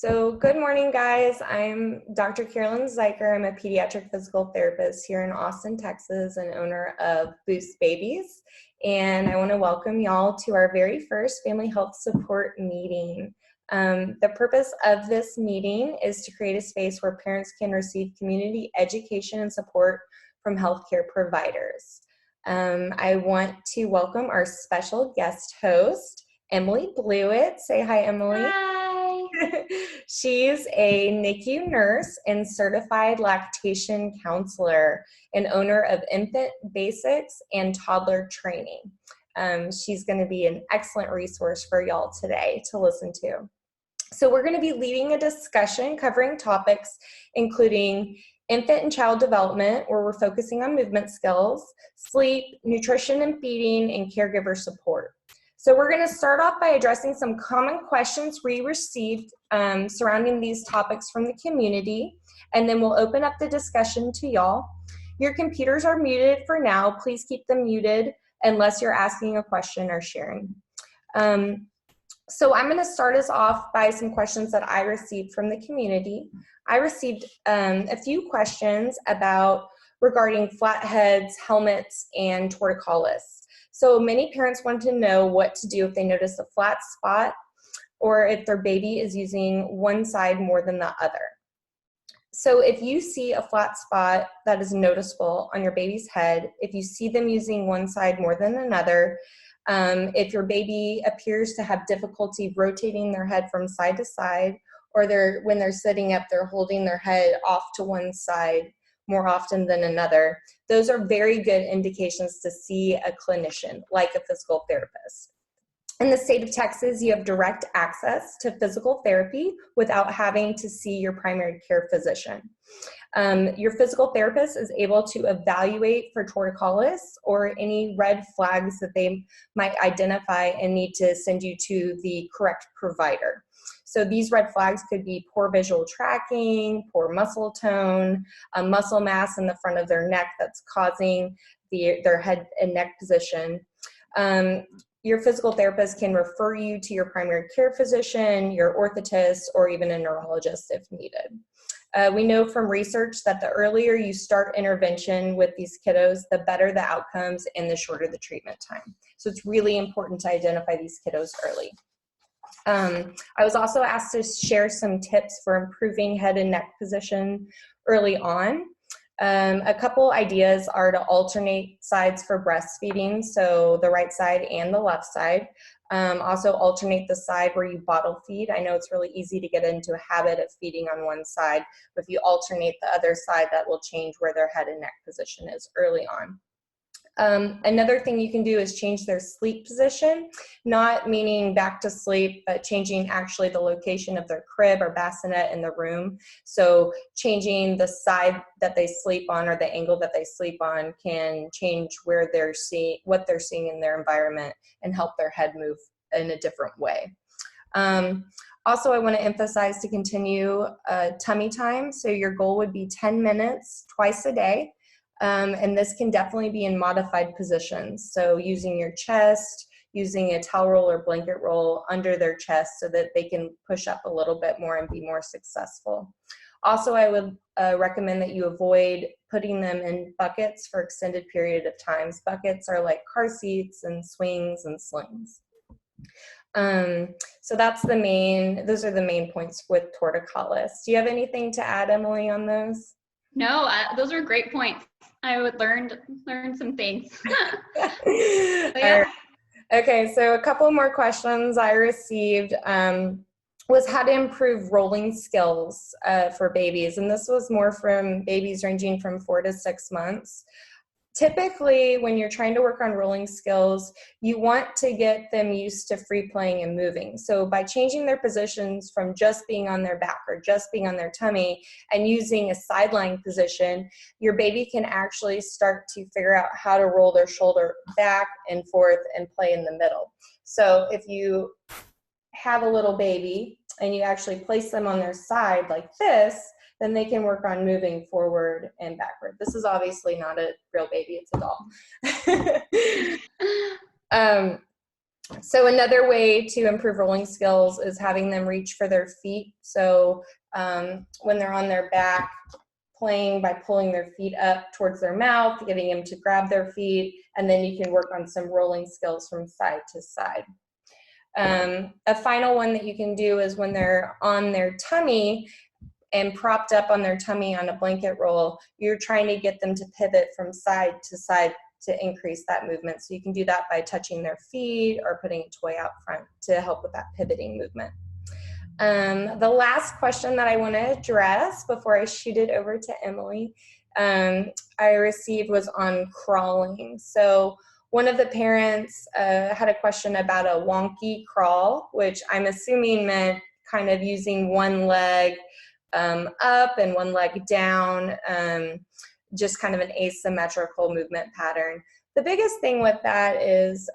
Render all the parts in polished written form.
So good morning, guys. I'm Dr. Carolyn Zeiker. I'm a pediatric physical therapist here in Austin, Texas, and owner of Boost Babies. And I want to welcome y'all to our very first family health support meeting. The purpose of this meeting is to create a space where parents can receive community education and support from healthcare providers. I want to welcome our special guest host, Emily Blewett. Say hi, Emily. Hi. She's a NICU nurse and certified lactation counselor and owner of Infant Basics and Toddler Training. She's going to be an excellent resource for y'all today to listen to. So we're going to be leading a discussion covering topics including infant and child development, where we're focusing on movement skills, sleep, nutrition and feeding, and caregiver support. So we're going to start off by addressing some common questions we received surrounding these topics from the community, and then we'll open up the discussion to y'all. Your computers are muted for now. Please keep them muted unless you're asking a question or sharing. So I'm going to start us off by some questions that I received from the community. I received a few questions regarding flatheads, helmets, and torticollis. So many parents want to know what to do if they notice a flat spot or if their baby is using one side more than the other. So if you see a flat spot that is noticeable on your baby's head, if you see them using one side more than another, if your baby appears to have difficulty rotating their head from side to side, or when they're sitting up, they're holding their head off to one side more often than another, those are very good indications to see a clinician, like a physical therapist. In the state of Texas, you have direct access to physical therapy without having to see your primary care physician. Your physical therapist is able to evaluate for torticollis or any red flags that they might identify and need to send you to the correct provider. So these red flags could be poor visual tracking, poor muscle tone, muscle mass in the front of their neck that's causing their head and neck position. Your physical therapist can refer you to your primary care physician, your orthotist, or even a neurologist if needed. We know from research that the earlier you start intervention with these kiddos, the better the outcomes and the shorter the treatment time. So it's really important to identify these kiddos early. I was also asked to share some tips for improving head and neck position early on. A couple ideas are to alternate sides for breastfeeding, so the right side and the left side. Also alternate the side where you bottle feed. I know it's really easy to get into a habit of feeding on one side, but if you alternate the other side, that will change where their head and neck position is early on. Another thing you can do is change their sleep position, not meaning back to sleep, but changing actually the location of their crib or bassinet in the room. So changing the side that they sleep on or the angle that they sleep on can change what they're seeing in their environment and help their head move in a different way. Also, I want to emphasize to continue tummy time. So your goal would be 10 minutes twice a day. And this can definitely be in modified positions. So using your chest, using a towel roll or blanket roll under their chest so that they can push up a little bit more and be more successful. Also, I would recommend that you avoid putting them in buckets for extended period of times. Buckets are like car seats and swings and slings. So those are the main points with torticollis. Do you have anything to add, Emily, on those? No, those are great points. I would learn some things. Yeah. Right. Okay, so a couple more questions I received was how to improve rolling skills for babies, and this was more from babies ranging from 4 to 6 months. Typically, when you're trying to work on rolling skills, you want to get them used to free playing and moving. So by changing their positions from just being on their back or just being on their tummy and using a sideline position, your baby can actually start to figure out how to roll their shoulder back and forth and play in the middle. So if you have a little baby and you actually place them on their side like this, then they can work on moving forward and backward. This is obviously not a real baby, it's a doll. So another way to improve rolling skills is having them reach for their feet. So when they're on their back, playing by pulling their feet up towards their mouth, getting them to grab their feet, and then you can work on some rolling skills from side to side. A final one that you can do is when they're on their tummy and propped up on their tummy on a blanket roll, you're trying to get them to pivot from side to side to increase that movement. So you can do that by touching their feet or putting a toy out front to help with that pivoting movement. The last question that I want to address before I shoot it over to Emily, I received was on crawling. So one of the parents had a question about a wonky crawl, which I'm assuming meant kind of using one leg up and one leg down, just kind of an asymmetrical movement pattern. The biggest thing with that is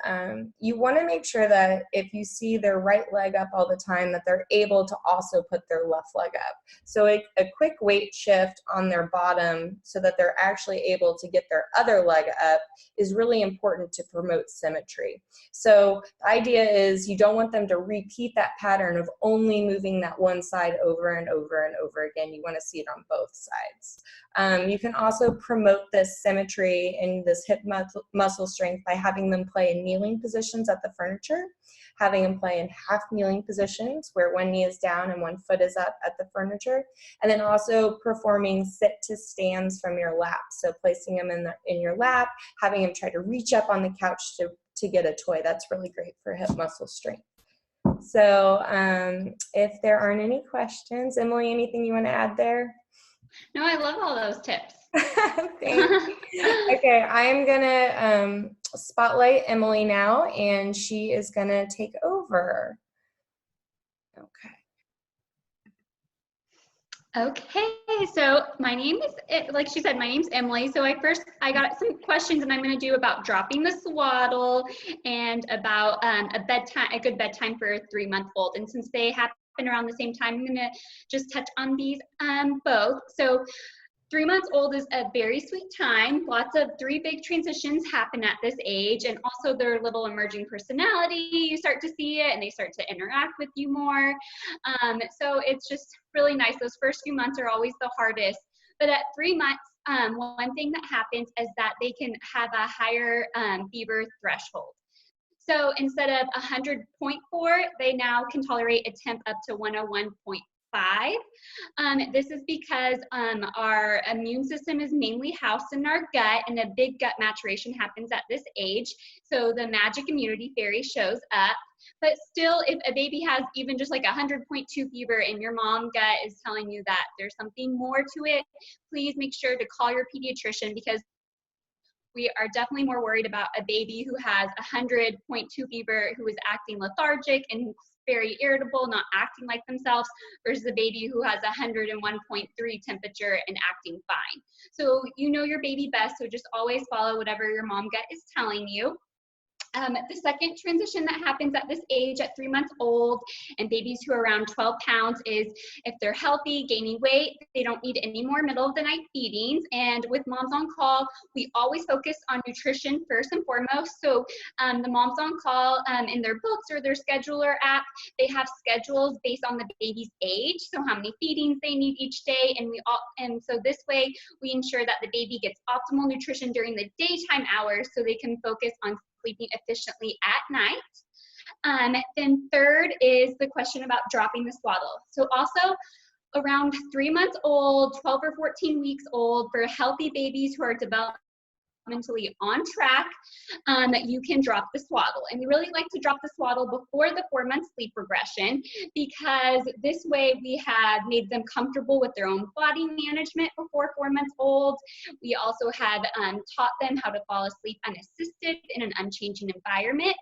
you want to make sure that if you see their right leg up all the time, that they're able to also put their left leg up. So a quick weight shift on their bottom so that they're actually able to get their other leg up is really important to promote symmetry. So the idea is you don't want them to repeat that pattern of only moving that one side over and over and over again. You want to see it on both sides. You can also promote this symmetry and this hip muscle strength by having them play in kneeling positions at the furniture, having them play in half kneeling positions where one knee is down and one foot is up at the furniture, and then also performing sit to stands from your lap. So placing them in your lap, having them try to reach up on the couch to get a toy. That's really great for hip muscle strength. So if there aren't any questions, Emily, anything you want to add there? No, I love all those tips. Thank you. Okay, I am gonna spotlight Emily now, and she is gonna take over. Okay. Okay, so my name is, like she said, my name's Emily. So I got some questions, and I'm going to do about dropping the swaddle and about a good bedtime for a 3-month-old. And since they happen around the same time, I'm going to just touch on these both. So 3 months old is a very sweet time. Lots of 3 big transitions happen at this age, and also their little emerging personality, you start to see it and they start to interact with you more. So it's just really nice. Those first few months are always the hardest. But at 3 months, one thing that happens is that they can have a higher fever threshold. So instead of 100.4, they now can tolerate a temp up to 101.5. This is because our immune system is mainly housed in our gut, and a big gut maturation happens at this age. So the magic immunity fairy shows up. But still, if a baby has even just like 100.2 fever and your mom gut is telling you that there's something more to it, please make sure to call your pediatrician, because we are definitely more worried about a baby who has 100.2 fever, who is acting lethargic and very irritable, not acting like themselves, versus a baby who has 101.3 temperature and acting fine. So you know your baby best, so just always follow whatever your mom gut is telling you. The second transition that happens at this age, at 3 months old, and babies who are around 12 pounds, is if they're healthy, gaining weight, they don't need any more middle of the night feedings. And with Moms on Call, we always focus on nutrition first and foremost. So the Moms on Call in their books or their scheduler app, they have schedules based on the baby's age, so how many feedings they need each day. And so this way we ensure that the baby gets optimal nutrition during the daytime hours so they can focus on sleeping efficiently at night. Then third is the question about dropping the swaddle. So also around 3 months old, 12 or 14 weeks old, for healthy babies who are developmentally on track, you can drop the swaddle. And we really like to drop the swaddle before the 4-month sleep regression, because this way we have made them comfortable with their own body management before 4 months old. We also have taught them how to fall asleep unassisted in an unchanging environment.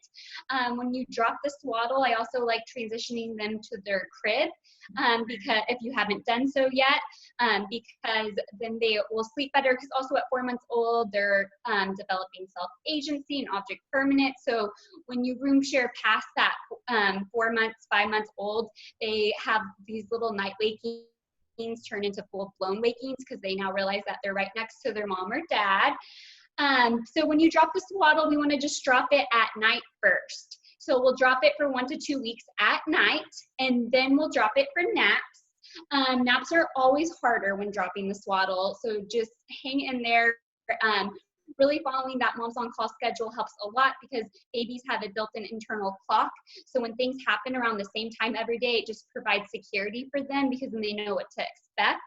When you drop the swaddle, I also like transitioning them to their crib, because if you haven't done so yet, because then they will sleep better, because also at 4 months old, they're developing self-agency and object permanence. So when you room share past that 4 months, 5 months old, they have these little night wakings turn into full-blown wakings, because they now realize that they're right next to their mom or dad. So when you drop the swaddle, we want to just drop it at night first. So we'll drop it for 1 to 2 weeks at night, and then we'll drop it for naps. Naps are always harder when dropping the swaddle, so just hang in there. Really following that Moms on Call schedule helps a lot because babies have a built-in internal clock. So when things happen around the same time every day, it just provides security for them because then they know what to expect.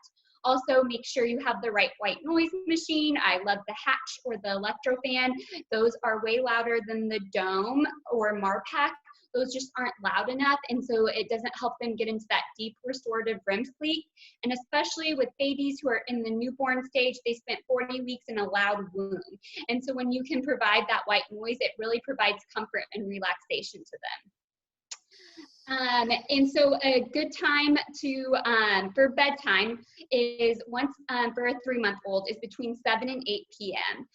Also, make sure you have the right white noise machine. I love the Hatch or the Electrofan. Those are way louder than the Dome or Marpac. Those just aren't loud enough, and so it doesn't help them get into that deep restorative REM sleep. And especially with babies who are in the newborn stage, they spent 40 weeks in a loud womb. And so when you can provide that white noise, it really provides comfort and relaxation to them. And so a good time to for bedtime is once for a 3-month-old is between 7 and 8 p.m.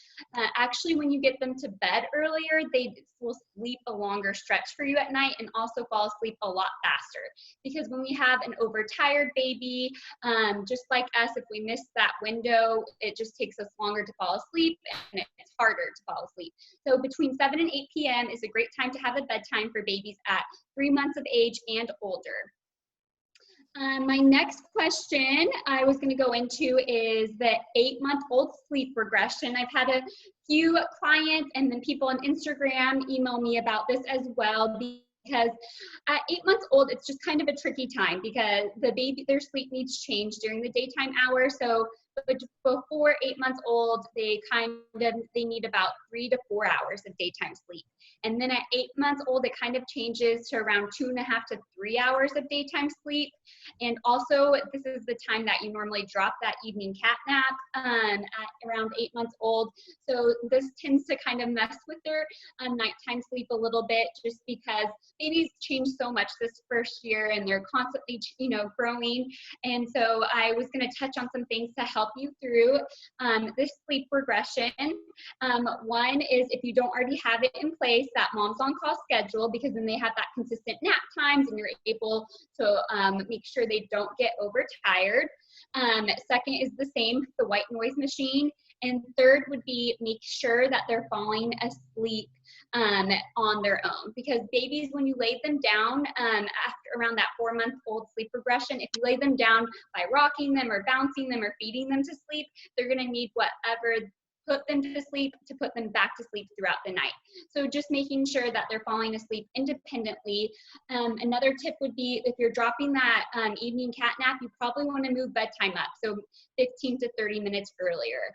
Actually, when you get them to bed earlier, they will sleep a longer stretch for you at night and also fall asleep a lot faster. Because when we have an overtired baby, just like us, if we miss that window, it just takes us longer to fall asleep and it's harder to fall asleep. So between 7 and 8 p.m. is a great time to have a bedtime for babies at 3 months of age and older. My next question I was going to go into is the 8-month-old sleep regression. I've had a few clients and then people on Instagram email me about this as well, because at 8 months old, it's just kind of a tricky time because the baby, their sleep needs change during the daytime hours. So before 8 months old, they need about 3 to 4 hours of daytime sleep. And then at 8 months old, it kind of changes to around 2.5 to 3 hours of daytime sleep. And also, this is the time that you normally drop that evening cat nap at around 8 months old. So this tends to kind of mess with their nighttime sleep a little bit, just because babies change so much this first year and they're constantly, growing. And so I was going to touch on some things to help you through this sleep regression. One is, if you don't already have it in place, that Moms on Call schedule, because then they have that consistent nap times and you're able to make sure they don't get overtired. Second is the white noise machine. And third would be make sure that they're falling asleep on their own, because babies, when you lay them down after around that 4-month-old sleep regression, if you lay them down by rocking them or bouncing them or feeding them to sleep, they're going to need whatever put them to sleep to put them back to sleep throughout the night. So just making sure that they're falling asleep independently. Another tip would be, if you're dropping that evening cat nap, you probably want to move bedtime up, so 15 to 30 minutes earlier.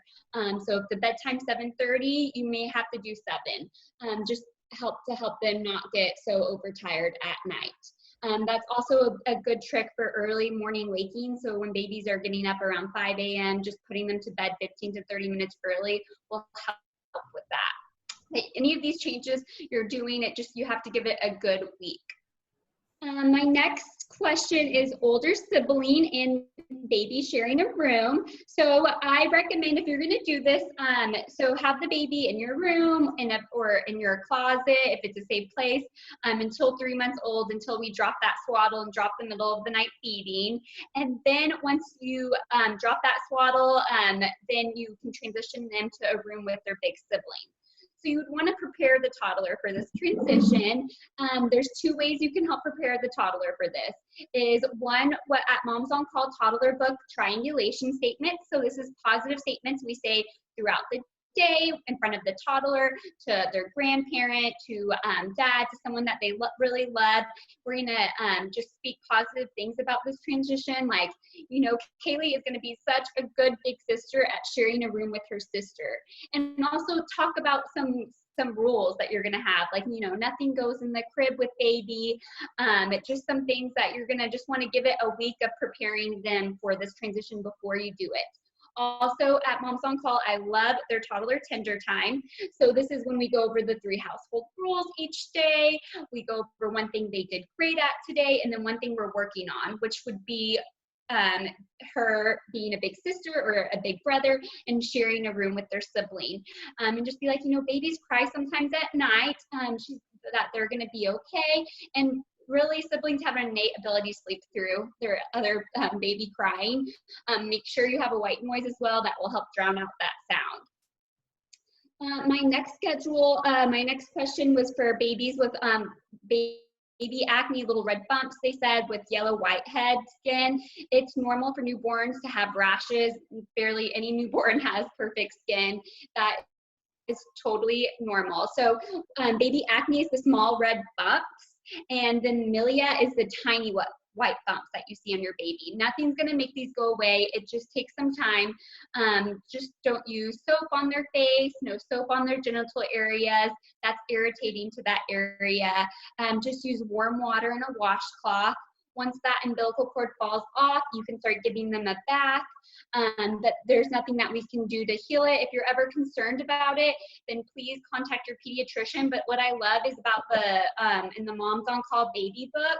So if the bedtime's 7:30, you may have to do 7. Just help them not get so overtired at night. That's also a good trick for early morning waking. So when babies are getting up around 5 a.m., just putting them to bed 15 to 30 minutes early will help with that. Any of these changes you're doing, you have to give it a good week. My next question is older sibling and baby sharing a room. So I recommend, if you're going to do this, so have the baby in your room or in your closet if it's a safe place until 3 months old, until we drop that swaddle and drop the middle of the night feeding. And then once you drop that swaddle, then you can transition them to a room with their big sibling. So you would want to prepare the toddler for this transition. There's 2 ways you can help prepare the toddler for this. Is one, what at Moms on Call toddler book, triangulation statements. So this is positive statements we say throughout the day in front of the toddler, to their grandparent, to dad, to someone that they really love. We're gonna just speak positive things about this transition, like, Kaylee is gonna be such a good big sister at sharing a room with her sister. And also talk about some rules that you're gonna have, like, nothing goes in the crib with baby, just some things that you're gonna just wanna give it a week of preparing them for this transition before you do it. Also at Moms on Call, I love their toddler tender time. So this is when we go over the 3 household rules each day. We go over one thing they did great at today, and then one thing we're working on, which would be her being a big sister or a big brother and sharing a room with their sibling. And just be like, babies cry sometimes at night, that they're gonna be okay. And really, siblings have an innate ability to sleep through their other baby crying. Make sure you have a white noise as well that will help drown out that sound. My next question was for babies with baby acne, little red bumps, they said, with yellow whitehead skin. It's normal for newborns to have rashes. Barely any newborn has perfect skin. That is totally normal. So baby acne is the small red bumps, and then milia is the tiny white bumps that you see on your baby. Nothing's gonna make these go away. It just takes some time. Just don't use soap on their face, no soap on their genital areas. That's irritating to that area. Just use warm water and a washcloth. Once that umbilical cord falls off, you can start giving them a bath. But there's nothing that we can do to heal it. If you're ever concerned about it, then please contact your pediatrician. But what I love is about in the Moms on Call baby book,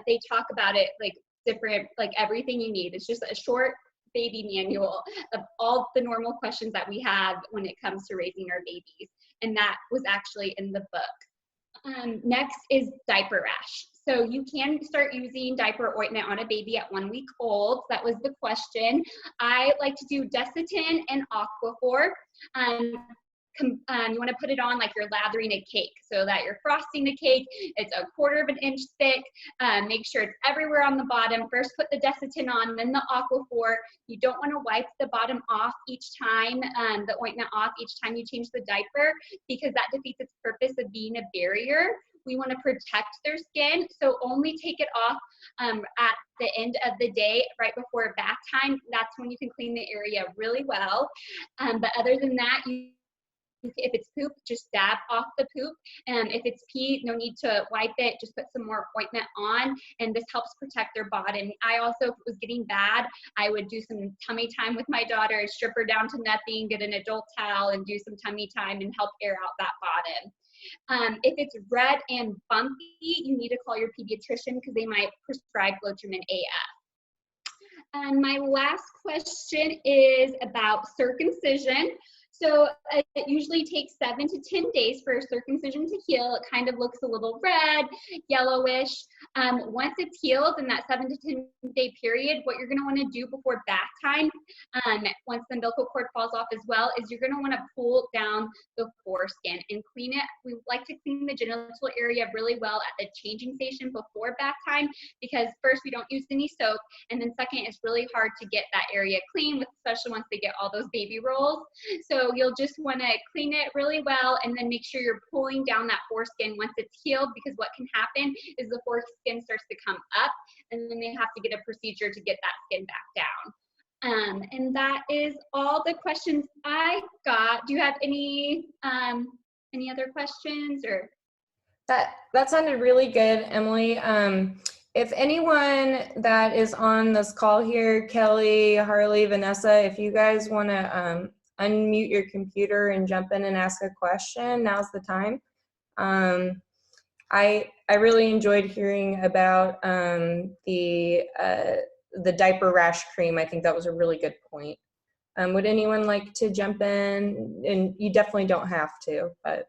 they talk about it like different, like everything you need. It's just a short baby manual of all the normal questions that we have when it comes to raising our babies. And that was actually in the book. Next is diaper rash. So you can start using diaper ointment on a baby at 1 week old. That was the question. I like to do Desitin and Aquaphor. You want to put it on like you're lathering a cake, so that you're frosting the cake. It's a 1/4 of an inch thick. Make sure it's everywhere on the bottom. First put the Desitin on, then the Aquaphor. You don't want to wipe the bottom off each time, the ointment off each time you change the diaper, because that defeats its purpose of being a barrier. We want to protect their skin, so only take it off at the end of the day, right before bath time. That's when you can clean the area really well. But other than that, if it's poop, just dab off the poop. If it's pee, no need to wipe it, just put some more ointment on, and this helps protect their bottom. I also, if it was getting bad, I would do some tummy time with my daughter, strip her down to nothing, get an adult towel, and do some tummy time and help air out that bottom. If it's red and bumpy, you need to call your pediatrician because they might prescribe Lotrimin AF. And my last question is about circumcision. So it usually takes 7 to 10 days for a circumcision to heal. It kind of looks a little red, yellowish. Once it's healed in that 7 to 10 day period, what you're gonna wanna do before bath time, once the umbilical cord falls off as well, is you're gonna wanna pull down the foreskin and clean it. We like to clean the genital area really well at the changing station before bath time, because first, we don't use any soap, and then second, it's really hard to get that area clean, especially once they get all those baby rolls. So you'll just want to clean it really well, and then make sure you're pulling down that foreskin once it's healed, because what can happen is the foreskin starts to come up, and then they have to get a procedure to get that skin back down. And that is all the questions I got. Do you have any other questions? Or That sounded really good, Emily. If anyone that is on this call here, Kelly, Harley, Vanessa, if you guys want to unmute your computer and jump in and ask a question, now's the time. I really enjoyed hearing about the diaper rash cream. I think that was a really good point. Would anyone like to jump in? And you definitely don't have to, but.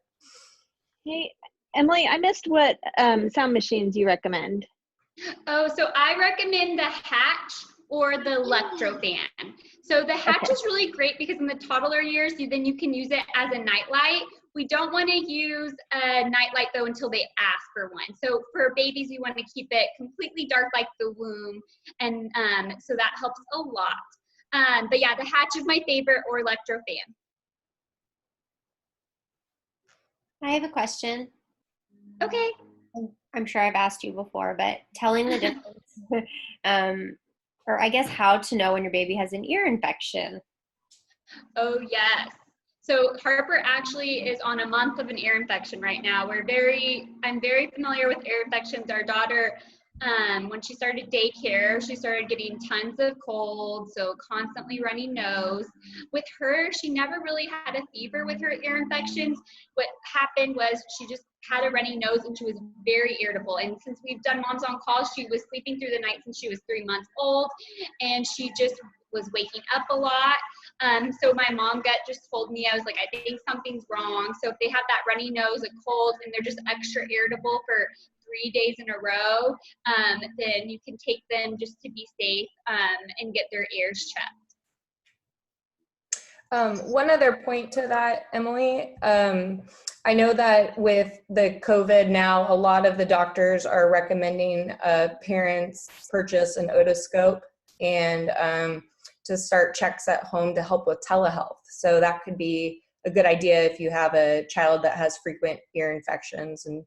Hey, Emily, I missed what sound machines you recommend. Oh, so I recommend the Hatch or the Electrofan. So the Hatch is really great because in the toddler years, then you can use it as a nightlight. We don't want to use a nightlight though until they ask for one. So for babies, you want to keep it completely dark like the womb, and so that helps a lot. But yeah, the Hatch is my favorite, or Electrofan. I have a question. Okay. I'm sure I've asked you before, but telling the difference, or I guess how to know when your baby has an ear infection. Oh, yes. So Harper actually is on a month of an ear infection right now. I'm very familiar with ear infections. Our daughter, when she started daycare, she started getting tons of colds, so constantly runny nose. With her, she never really had a fever with her ear infections. What happened was she just had a runny nose and she was very irritable. And since we've done Moms on Call, she was sleeping through the night since she was 3 months old, and she just was waking up a lot. So my mom gut just told me, I was like, I think something's wrong. So if they have that runny nose, a cold, and they're just extra irritable for 3 days in a row, then you can take them just to be safe and get their ears checked. One other point to that, Emily, I know that with the COVID now, a lot of the doctors are recommending parents purchase an otoscope and to start checks at home to help with telehealth. So that could be a good idea if you have a child that has frequent ear infections, and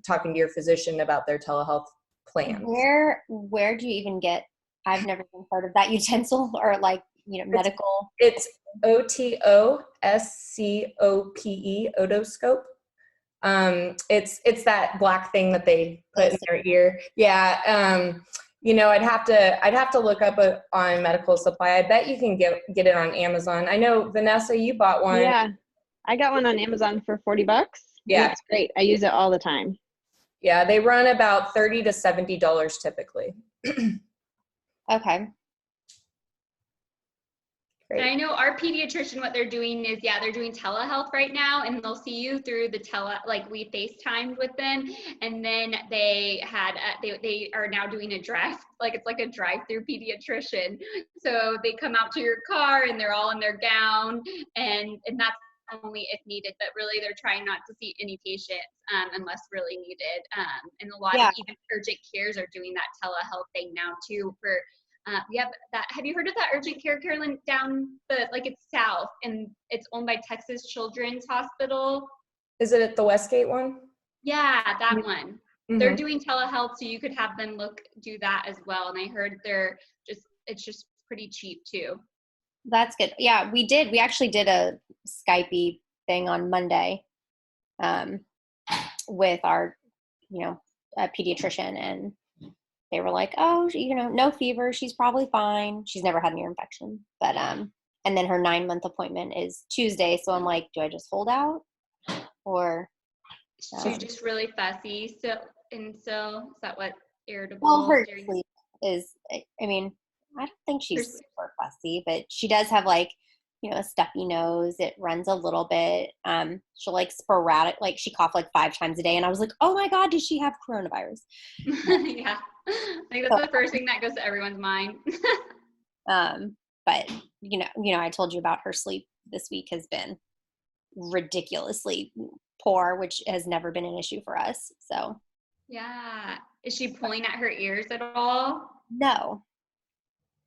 talking to your physician about their telehealth plans. Where do you even get, I've never even heard of that utensil or like, medical. It's OTOSCOPE, otoscope. It's that black thing that they put in their ear. Yeah. I'd have to look up on medical supply. I bet you can get it on Amazon. I know, Vanessa, you bought one. Yeah, I got one on Amazon for $40. Yeah, it's great. I use it all the time. Yeah, they run about $30 to $70 typically. Okay. And I know our pediatrician, what they're doing is, they're doing telehealth right now, and they'll see you through the we FaceTimed with them, and then they are now doing a drive, it's like a drive-through pediatrician. So they come out to your car and they're all in their gown, and that's only if needed, but really they're trying not to see any patients unless really needed. And a lot of even urgent cares are doing that telehealth thing now too for have you heard of that urgent care, Carolyn, down it's south, and it's owned by Texas Children's Hospital? Is it at the Westgate one? Yeah, that one. Mm-hmm. They're doing telehealth, so you could have them do that as well. And I heard it's just pretty cheap too. That's good. Yeah, we actually did a Skype thing on Monday with our, a pediatrician, and they were like, oh, no fever. She's probably fine. She's never had an ear infection. But, and then her 9-month appointment is Tuesday. So I'm like, do I just hold out? Or? She's just really fussy. So is that what irritable? Well, her sleep is, I don't think she's super fussy, but she does have a stuffy nose. It runs a little bit. She'll sporadic, she coughed 5 times a day. And I was like, oh my God, does she have coronavirus? Yeah. That's the first thing that goes to everyone's mind. But I told you about her sleep this week has been ridiculously poor, which has never been an issue for us. So. Yeah. Is she pulling at her ears at all? No.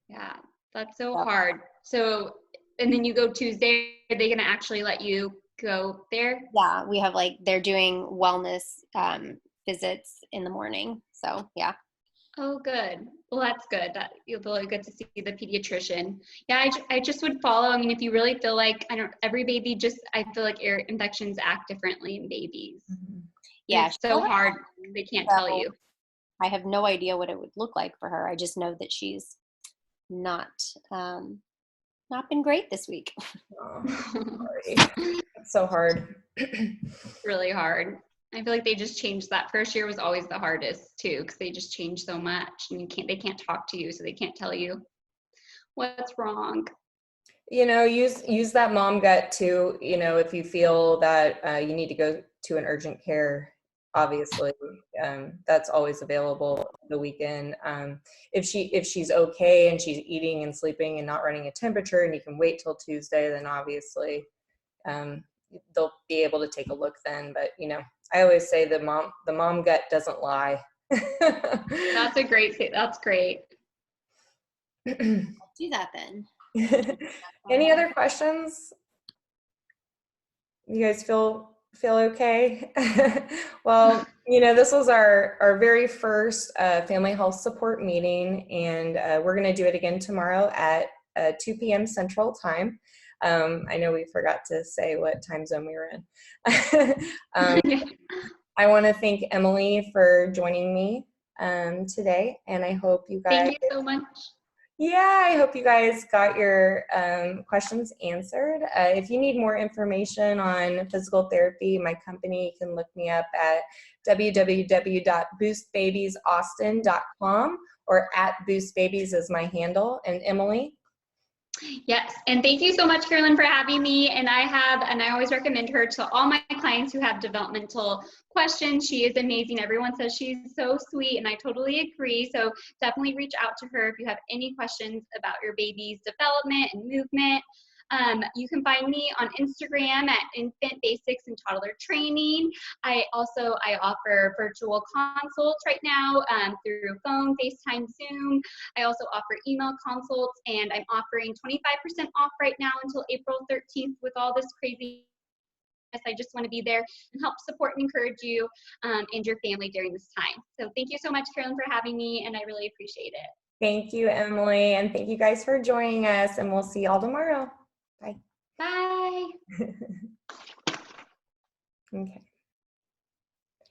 Yeah. That's so hard. So, and then you go Tuesday, are they going to actually let you go there? Yeah. We have they're doing wellness visits in the morning. So yeah. Oh, good. Well, that's good. That you'll really good to see the pediatrician. Yeah, I just would follow. If you really feel every baby I feel like ear infections act differently in babies. Mm-hmm. Yeah. It's so hard. They can't tell you. I have no idea what it would look like for her. I just know that she's not been great this week. Oh, it's so hard. Really hard. I feel like they just changed that. First year was always the hardest too, because they just changed so much, and they can't talk to you, so they can't tell you what's wrong. Use that mom gut too. If you feel that you need to go to an urgent care, obviously, that's always available the weekend. If she's okay and she's eating and sleeping and not running a temperature, and you can wait till Tuesday, then obviously they'll be able to take a look then. But I always say the mom gut doesn't lie. That's great. I'll do that then. Any other questions? You guys feel okay? Well, this was our very first family health support meeting, and we're going to do it again tomorrow at 2 p.m. Central Time. I know we forgot to say what time zone we were in. I want to thank Emily for joining me today, and I hope you guys. Thank you so much. Yeah, I hope you guys got your questions answered. If you need more information on physical therapy, my company, you can look me up at www.boostbabiesaustin.com, or @boostbabies is my handle. And Emily? Yes, and thank you so much, Carolyn, for having me. And I always recommend her to all my clients who have developmental questions. She is amazing. Everyone says she's so sweet, and I totally agree. So definitely reach out to her if you have any questions about your baby's development and movement. You can find me on Instagram at Infant Basics and Toddler Training. I offer virtual consults right now through phone, FaceTime, Zoom. I also offer email consults, and I'm offering 25% off right now until April 13th with all this crazy. I just want to be there and help support and encourage you and your family during this time. So thank you so much, Carolyn, for having me, and I really appreciate it. Thank you, Emily, and thank you guys for joining us, and we'll see y'all tomorrow. Bye. Bye. Okay.